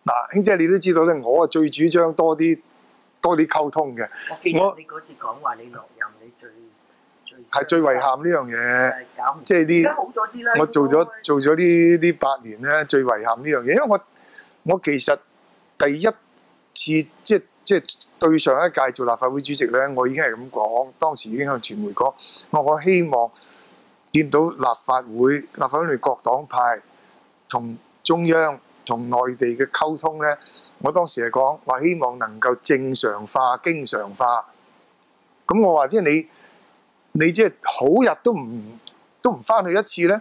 嗱，兄姐你都知道咧，我啊最主張多啲溝通嘅。我記得你嗰次講話你落任你係最遺憾呢樣嘢，搞唔即係而家好咗啲啦。我做咗呢8年咧，最遺憾呢樣嘢，因為我其實第一次即係對上一屆做立法會主席咧，我已經係咁講，當時已經向傳媒講，我希望見到立法會裏各黨派同中央同內地嘅溝通咧，我當時係講話希望能夠正常化、經常化。咁我話即係你即係好日都唔翻去一次咧，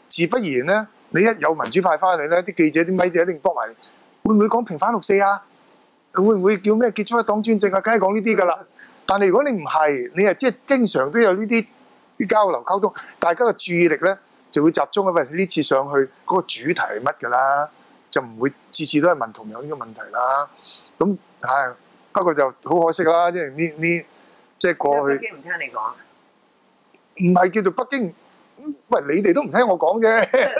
自不然咧，你一有民主派翻嚟咧，啲記者啲咪就一定幫埋你，會唔會講平反6·4啊？會唔會叫咩結束一黨專政啊？梗係講呢啲㗎啦。但係如果你唔係，你係即係經常都有呢啲交流溝通，大家嘅注意力咧就會集中喺喂呢次上去嗰個主題係乜㗎啦，就唔會次次都係問同樣呢個問題啦。咁係不過就好可惜啦，即係呢即係過去。北京唔聽你講。唔係叫做北京，喂，你哋都唔聽我講啫，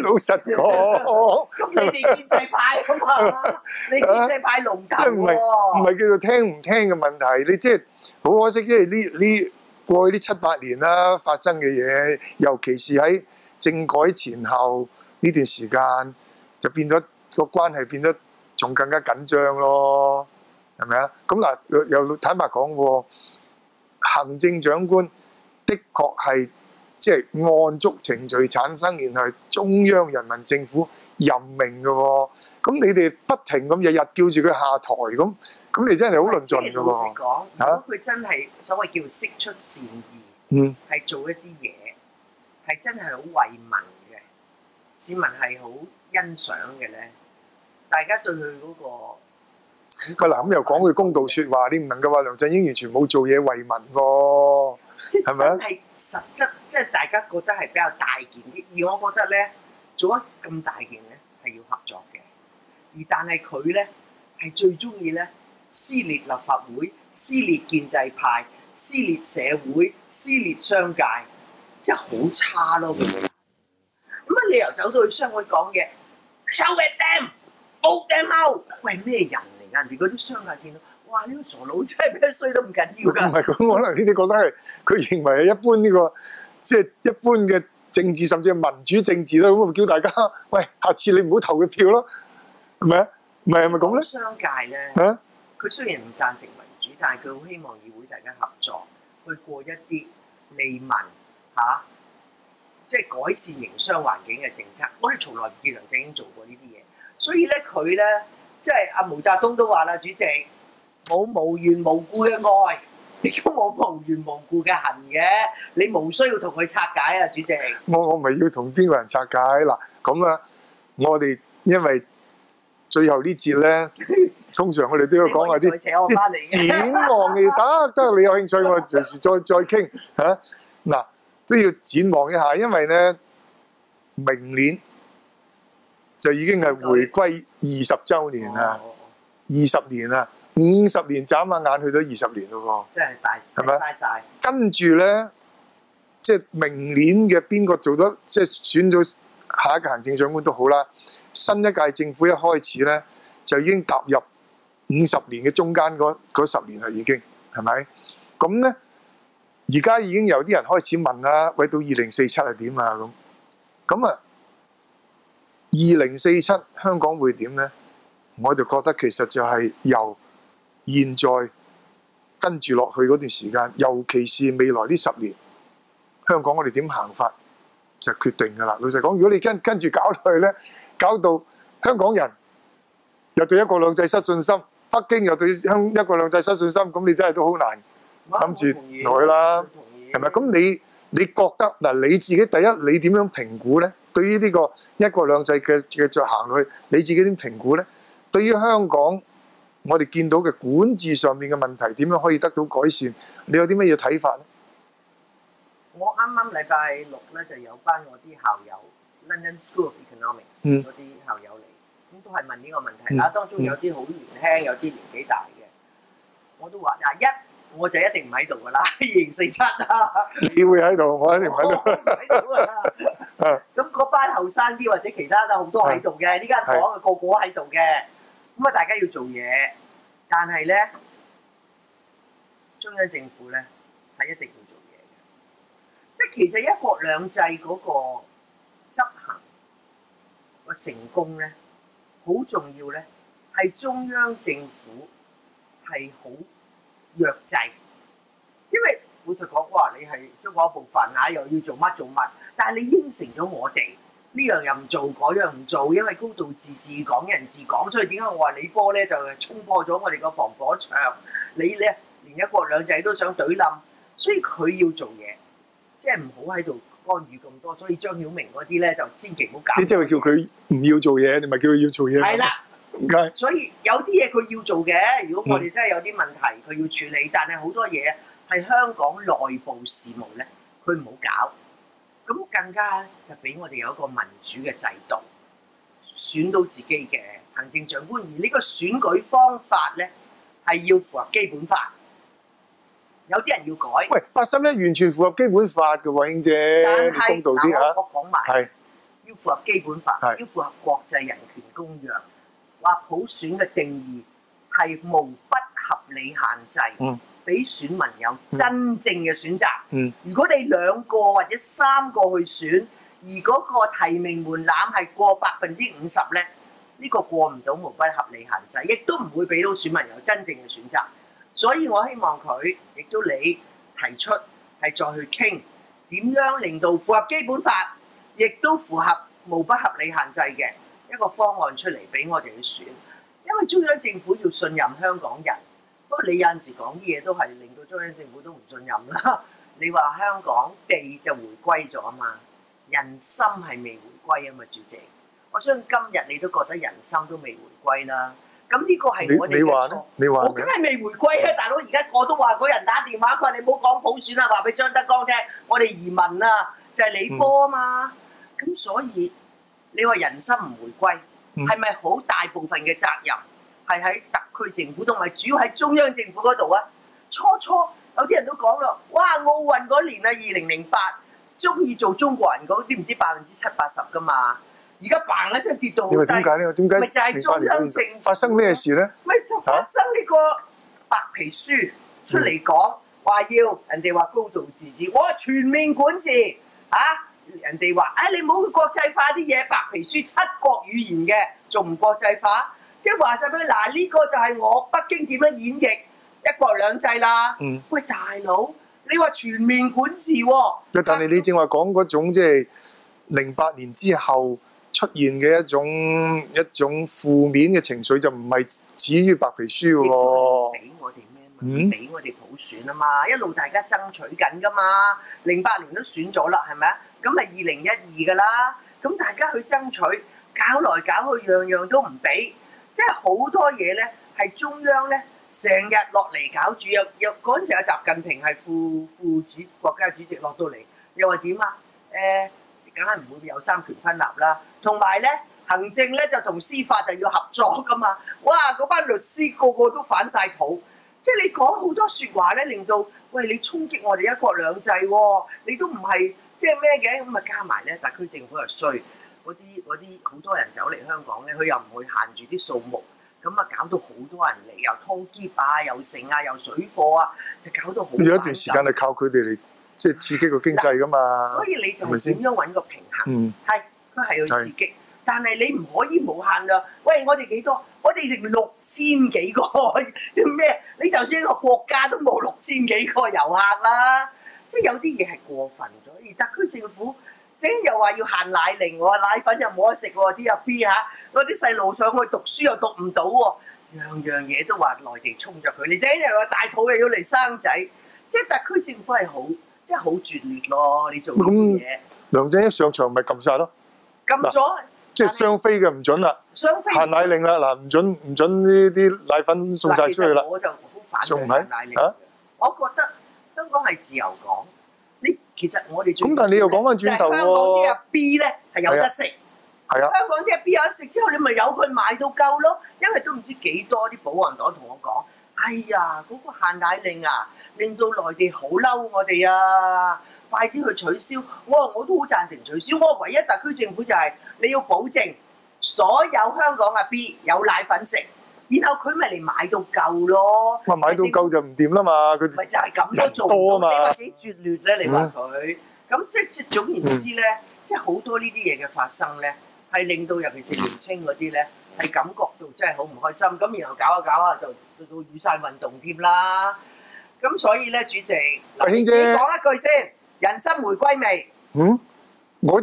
老實講。咁你哋建制派啊嘛，你建制派龍頭喎。唔係叫做聽唔聽嘅問題，你即係好可惜，即係呢過去呢7、8年啦發生嘅嘢，尤其是喺政改前後呢段時間，就變咗個關係變得仲更加緊張咯，係咪啊？咁嗱，又坦白講喎，行政長官。的確係即係按足程序產生，然後係中央人民政府任命嘅喎。咁你哋不停咁日日叫住佢下台，咁你真係好論盡嘅喎。老實講，如果佢真係所謂叫釋出善意，係做一啲嘢，係真係好為民嘅，市民係好欣賞嘅咧。大家對佢嗰個嗱咁又講句公道説話，你唔能夠話梁振英完全冇做嘢為民喎。即係真係實質，即係大家覺得係比較大件啲。而我覺得咧，做咗咁大件咧係要合作嘅。而但係佢咧係最中意咧撕裂立法會、撕裂建制派、撕裂社會、撕裂商界，即係好差咯。咁乜理由走到去商會講嘢 ，show at them，vote them out？喂，咩人嚟㗎？人哋嗰啲商界見到。哇！呢個傻佬真係咩衰都唔緊要㗎。唔係咁，可能呢啲覺得係佢認為係一般呢個即係一般嘅政治，甚至係民主政治啦。咁咪叫大家喂，下次你唔好投佢票咯，係咪啊？唔係咪咁咧？商界咧，佢雖然唔贊成民主，但係佢好希望議會大家合作，去過一啲利民即係改善營商環境嘅政策。我哋從來唔見梁振英做過呢啲嘢，所以咧佢咧即係阿毛澤東都話啦，主席。冇無緣無故嘅愛，亦都冇無緣無故嘅恨嘅，你無需要同佢拆解啊，主席。我唔係要同邊個人拆解嗱，咁啊，我哋因為最後呢節咧，通常我哋都要講下啲展望嘅，得你有興趣，我隨時再傾嚇。嗱，都要展望一下，因為咧明年就已經係回歸20週年啦，20年啦。50年眨下眼去到20年咯喎，真係大係咪嘥晒？跟住咧，即係明年嘅邊個做得即係選咗下一個行政長官都好啦。新一屆政府一開始咧，就已經踏入50年嘅中間嗰10年啦，已經係咪？咁咧，而家已經有啲人開始問啦，喂，到2047係點啊？咁啊，2047香港會點咧？我就覺得其實就係由現在跟住落去嗰段時間，尤其是未來呢10年，香港我哋點行法就決定㗎啦。老實講，如果你跟住搞落去咧，搞到香港人又對一國兩制失信心，北京又對一國兩制失信心，咁你真係都好難諗住落去啦，係咪？咁你覺得嗱，你自己第一，你點樣評估咧？對於呢個一國兩制嘅再行落去，你自己點評估咧？對於香港，我哋見到嘅管治上面嘅問題，點樣可以得到改善？你有啲乜嘢睇法咧？我啱啱禮拜6咧就有班我啲校友 London School of Economics 嗰啲校友嚟，咁都係問呢個問題啦。當中有啲好年輕，有啲年紀大嘅，我都話我就一定唔喺度噶啦，2047啊！你會喺度，我一定唔喺度。我唔喺度啊！咁嗰班後生啲或者其他都好多喺度嘅，呢間房個個喺度嘅。咁啊，大家要做嘢，但係咧，中央政府咧係一定要做嘢嘅。即係其實一國兩制嗰個執行個成功咧，好重要咧，係中央政府係好弱制，因為老實講，哇！你係中國一部分啊，又要做乜做乜，但係你應承咗我哋。呢樣又唔做，嗰樣唔做，因為高度自治、港人治港，所以點解我話李波咧就衝破咗我哋個防火牆？你咧連一國兩制都想懟冧，所以佢要做嘢，即係唔好喺度干預咁多。所以張曉明嗰啲咧就千祈唔好搞。你即係叫佢唔要做嘢，你咪叫佢要做嘢。係啦，點解？所以有啲嘢佢要做嘅，如果我哋真係有啲問題，佢要處理，但係好多嘢係香港內部事務咧，佢唔好搞。咁更加就俾我哋有一個民主嘅制度，選到自己嘅行政長官，而呢個選舉方法咧係要符合基本法。有啲人要改。喂，81完全符合基本法嘅喎，英姐，但係公道啲嚇。我講埋，要符合基本法，要符合國際人權公約，話普選嘅定義係無不合理限制。俾選民有真正嘅選擇。如果你2個或者3個去選，而嗰個提名門檻係過50%咧，呢個過唔到無不合理限制，亦都唔會俾到選民有真正嘅選擇。所以我希望佢，亦都你提出係再去傾點樣令到符合基本法，亦都符合無不合理限制嘅一個方案出嚟俾我哋去選。因為中央政府要信任香港人。不過你有陣時講啲嘢都係令到中央政府都唔信任啦。你話香港地就回歸咗啊嘛，人心係未回歸啊嘛，主席。我相信今日你都覺得人心都未回歸啦。咁呢個係我哋嘅錯。你話我梗係未回歸啦，大佬！而家我都話嗰人打電話，佢話你唔好講普選啦，話俾張德江聽，我哋移民啊，就係李波啊嘛。咁所以你話人心唔回歸，係咪好大部分嘅責任？係喺特區政府同埋主要喺中央政府嗰度啊！初有啲人都講咯，哇！奧運嗰年啊，2008，中意做中國人嗰啲唔知70%-80%噶嘛，而家嘭一聲跌到好低。點解呢？點解？咪就係中央政府發生咩事咧？咪就發生呢個白皮書出嚟講，話要人哋話高度自治，我話全面管治啊！人哋話，你唔好去國際化啲嘢，白皮書7國語言嘅，仲唔國際化？即係話晒俾佢，嗱呢個就係我北京點樣演繹一國兩制啦。喂，大佬，你話全面管治喎？但係你正話講嗰種即係08年之後出現嘅一種負面嘅情緒，就唔係止於白皮書喎。俾我哋咩嘛？俾我哋普選啊嘛，一路大家爭取緊噶嘛。08年都選咗啦，係咪啊？咁咪2012噶啦。咁大家去爭取，搞來搞去，樣樣都唔俾。即係好多嘢咧，係中央咧成日落嚟搞主，又嗰陣時有習近平係國家主席落到嚟，又話點啊？梗係唔會有三權分立啦。同埋咧，行政咧就同司法就要合作噶嘛。哇！嗰班律師個個都反晒肚，即係你講好多説話咧，令到喂你衝擊我哋一國兩制喎，你都唔係即係咩嘅咁啊？加埋咧，特區政府又衰。嗰啲好多人走嚟香港咧，佢又唔會限住啲數目，咁啊搞到好多人嚟，又拖喼啊，又剩啊，又水貨啊，就搞到好。有一段時間係靠佢哋嚟即係刺激個經濟噶嘛。所以你就點樣揾個平衡？係佢係要刺激，但係你唔可以無限量。喂，我哋幾多？我哋成6000幾個咩？你就算一個國家都冇6000幾個遊客啦，即係有啲嘢係過分咗，而特區政府。又話要限奶令喎，奶粉又冇得食喎，啲阿 B 嗰啲細路上去讀書又讀唔到喎，樣嘢都話內地衝咗佢，你又話大肚又要嚟生仔，即係特區政府係好，即係好拙劣咯，你做呢啲嘢。梁振英上場咪撳晒咯，撳咗，即係雙非嘅唔準啦，限奶令啦，嗱唔準呢啲奶粉送晒出去啦。我就好反對限奶令，我覺得香港係自由港。其實我哋咁，但係你又講翻轉頭喎，香港啲阿 B 咧係有得食，係啊，香港啲阿 B 有得食之後，你咪由佢買到夠咯。因為都唔知幾多啲保皇黨同我講，哎呀，嗰個限奶令啊，令到內地好嬲我哋啊，快啲去取消。我都好贊成取消。唯一特區政府就係你要保證所有香港阿 B 有奶粉食，然後佢咪嚟買到夠咯。話買到夠就唔掂啦嘛，佢咪就係咁都做多啊嘛唔到，你話幾絕劣咧？你話佢咁即總言之咧，即係好多呢啲嘢嘅發生咧，係令到尤其是年青嗰啲咧，係感覺到真係好唔開心。咁然後搞下搞下就到雨傘運動添啦。咁所以咧，主席，嗱，你兄姐講一句先，人心回歸未？我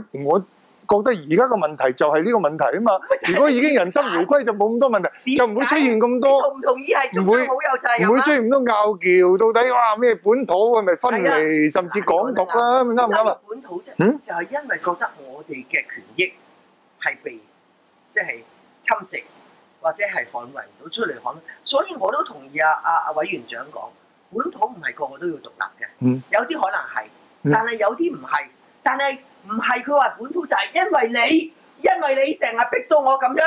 覺得而家個問題就係呢個問題啊嘛。如果已經人心回歸，就冇咁多問題，就唔會出現咁多。同唔同意係中央好有責任？唔會出現咁多拗撬，到底哇咩本土係咪分離，甚至港獨啦？啱唔啱啊？本土啫，就係因為覺得我哋嘅權益係被即係侵蝕，或者係捍衞唔到出嚟捍衞，所以我都同意阿委員長講，本土唔係個個都要獨立嘅，有啲可能係，但係有啲唔係，但係唔係佢話本土就係因為你成日逼到我咁樣，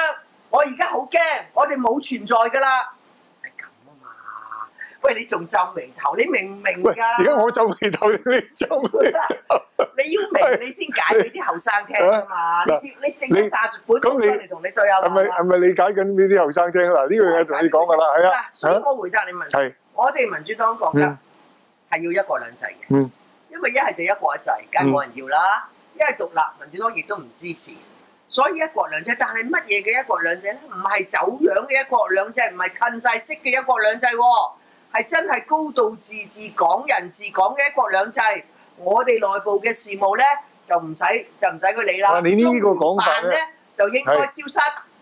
我而家好驚，我哋冇存在㗎啦，係咁啊嘛。喂，你仲皺眉頭，你明唔明㗎？而家我皺眉頭，你皺眉頭。你要明你先解俾啲後生聽啊嘛！你整啲炸本土出嚟同你對下話。係咪理解緊呢啲後生聽嗱？呢樣嘢同你講㗎啦，係啊。所以我回答你問題，我哋民主黨覺得係要一國兩制嘅，因為一係就一國一制，梗係冇人要啦；一係獨立，民主黨亦都唔支持。所以一國兩制，但係乜嘢嘅一國兩制咧？唔係走樣嘅一國兩制，唔係褪晒色嘅一國兩制喎，係真係高度自治、港人治港嘅一國兩制。我哋內部嘅事務咧就唔使佢理啦。你呢個講法咧就應該消失，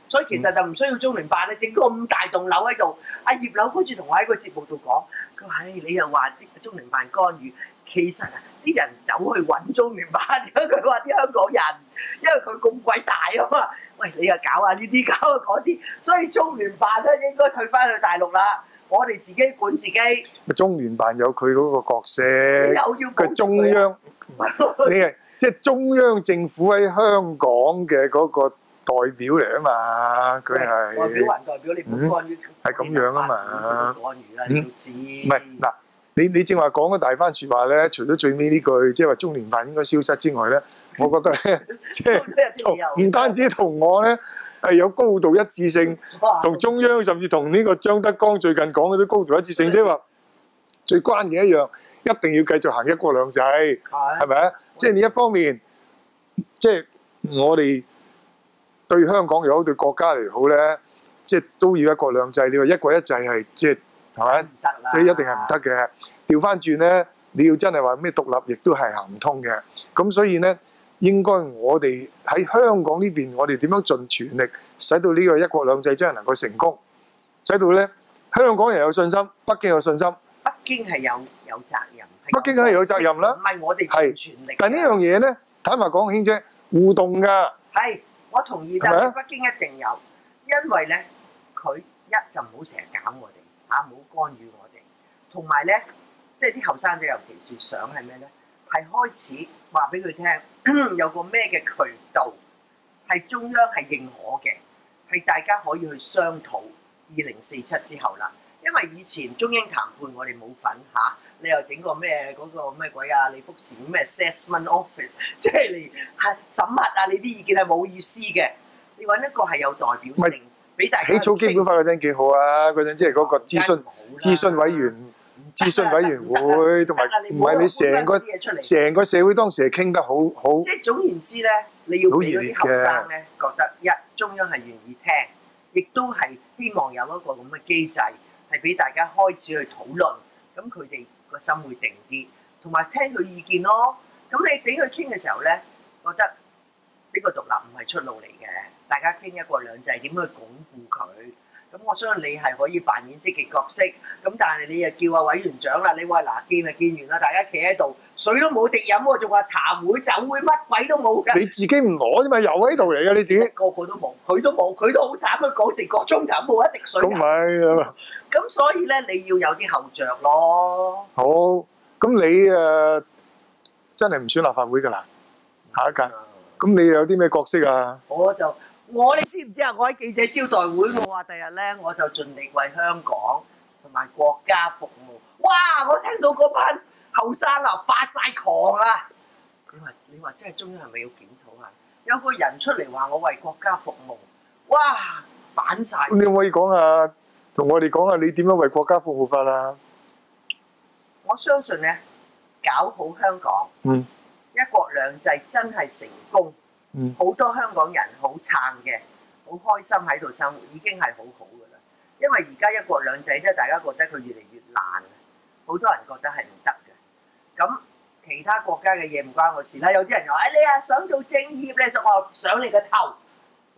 所以其實就唔需要中聯辦咧，整個咁大棟樓喺度。阿葉劉好似同我喺個節目度講，佢話：你又話啲中聯辦干預，其實啊啲人走去揾中聯辦，佢話啲香港人，因為佢咁鬼大啊嘛。喂，你又搞下呢啲，搞下嗰啲，所以中聯辦咧應該退翻去大陸啦。我哋自己管自己。中聯辦有佢嗰個角色，佢中央，你係即係中央政府喺香港嘅嗰個代表嚟啊嘛，佢係代表還代表，你唔好干預。係咁樣啊嘛，干預啦，你都知。唔係嗱，你正話講嗰大番説話咧，除咗最尾呢句，即係話中聯辦應該消失之外咧，我覺得咧，即係唔單止同我咧。係有高度一致性，同中央甚至同呢個張德江最近講嘅都高度一致性，即係話最關鍵一樣，一定要繼續行一國兩制，係咪啊？即係你一方面，即係我哋對香港又好，對國家嚟好咧，即係都要一國兩制。你話一國一制係即係咪？即係一定係唔得嘅。調翻轉咧，你要真係話咩獨立，亦都係行唔通嘅。咁所以咧。應該我哋喺香港呢邊，我哋點樣盡全力，使到呢個一國兩制真係能夠成功，使到咧香港人有信心，北京有信心。北京係有責任。北京梗係有責任啦。唔係我哋盡全力。但係呢樣嘢咧，坦白講，兄姐互動㗎。係，我同意，但係北京一定有，因為咧佢一就唔好成日搞我哋嚇，唔好干預我哋，同埋咧即係啲後生仔尤其是想係咩咧？係開始話俾佢聽，有個咩嘅渠道係中央係認可嘅，係大家可以去商討2047之後啦。因為以前中英談判我哋冇份嚇，你又整個咩嗰個咩鬼啊？李福善咩 assessment office， 即係你係審核啊！你啲意見係冇意思嘅，你揾一個係有代表性俾大家。起草基本法嗰陣幾好啊！嗰陣即係嗰個諮詢委員。諮詢委員會同埋唔係你成個社會當時係傾得好。即係總言之咧，你要俾嗰啲後生咧覺得中央係願意聽，亦都係希望有一個咁嘅機制，係俾大家開始去討論，咁佢哋個心會定啲，同埋聽佢意見咯。咁你俾佢傾嘅時候咧，覺得呢個獨立唔係出路嚟嘅，大家傾一國兩制點去鞏固佢。咁我相信你係可以扮演積極角色，咁但係你又叫阿委員長啦，你話嗱見就見完啦，大家企喺度，水都冇滴飲喎，仲話茶會酒會乜鬼都冇㗎。你自己唔攞啫嘛，又喺度嚟㗎你自己。個個都冇，佢都冇，佢都好慘，佢講成個鐘頭冇一滴水。咁咪咁所以咧，你要有啲後著咯。好，咁你真係唔選立法會㗎啦，下一屆。咁你有啲咩角色啊？你知唔知啊？我喺記者招待會，我話第日咧，我就盡力為香港同埋國家服務。哇！我聽到嗰班後生啊發晒狂啊！你話真係中央係咪要檢討啊？有個人出嚟話我為國家服務，哇！反晒。咁你可唔可以講下同我哋講下你點樣為國家服務法啦。我相信咧，搞好香港，一國兩制真係成功，好多香港人好撐嘅，好開心喺度生活，已經係好好噶啦。因為而家一國兩制咧，大家覺得佢越嚟越難，好多人覺得係唔得嘅。咁其他國家嘅嘢唔關我事啦。有啲人又話：你啊想做政協咧，我想你個頭。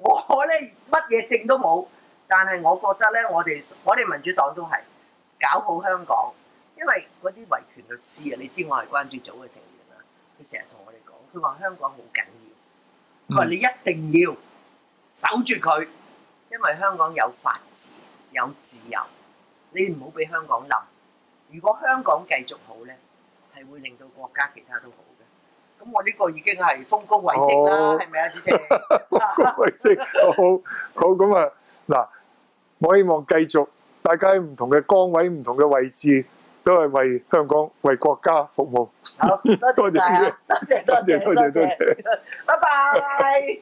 我咧乜嘢證都冇，但係我覺得咧，我哋民主黨都係搞好香港。因為嗰啲維權律師啊，你知我係關注組嘅成員啦，佢成日同我哋講，佢話香港好緊要，佢話你一定要守住佢，因為香港有法治、有自由，你唔好俾香港冧。如果香港繼續好咧，係會令到國家其他都好嘅。咁我呢個已經係豐功偉績啦，係咪啊，主席？豐功偉績，好咁啊！嗱，我希望繼續大家喺唔同嘅崗位、唔同嘅位置。都係為香港、為國家服務。好，多謝晒啊！多謝，拜拜。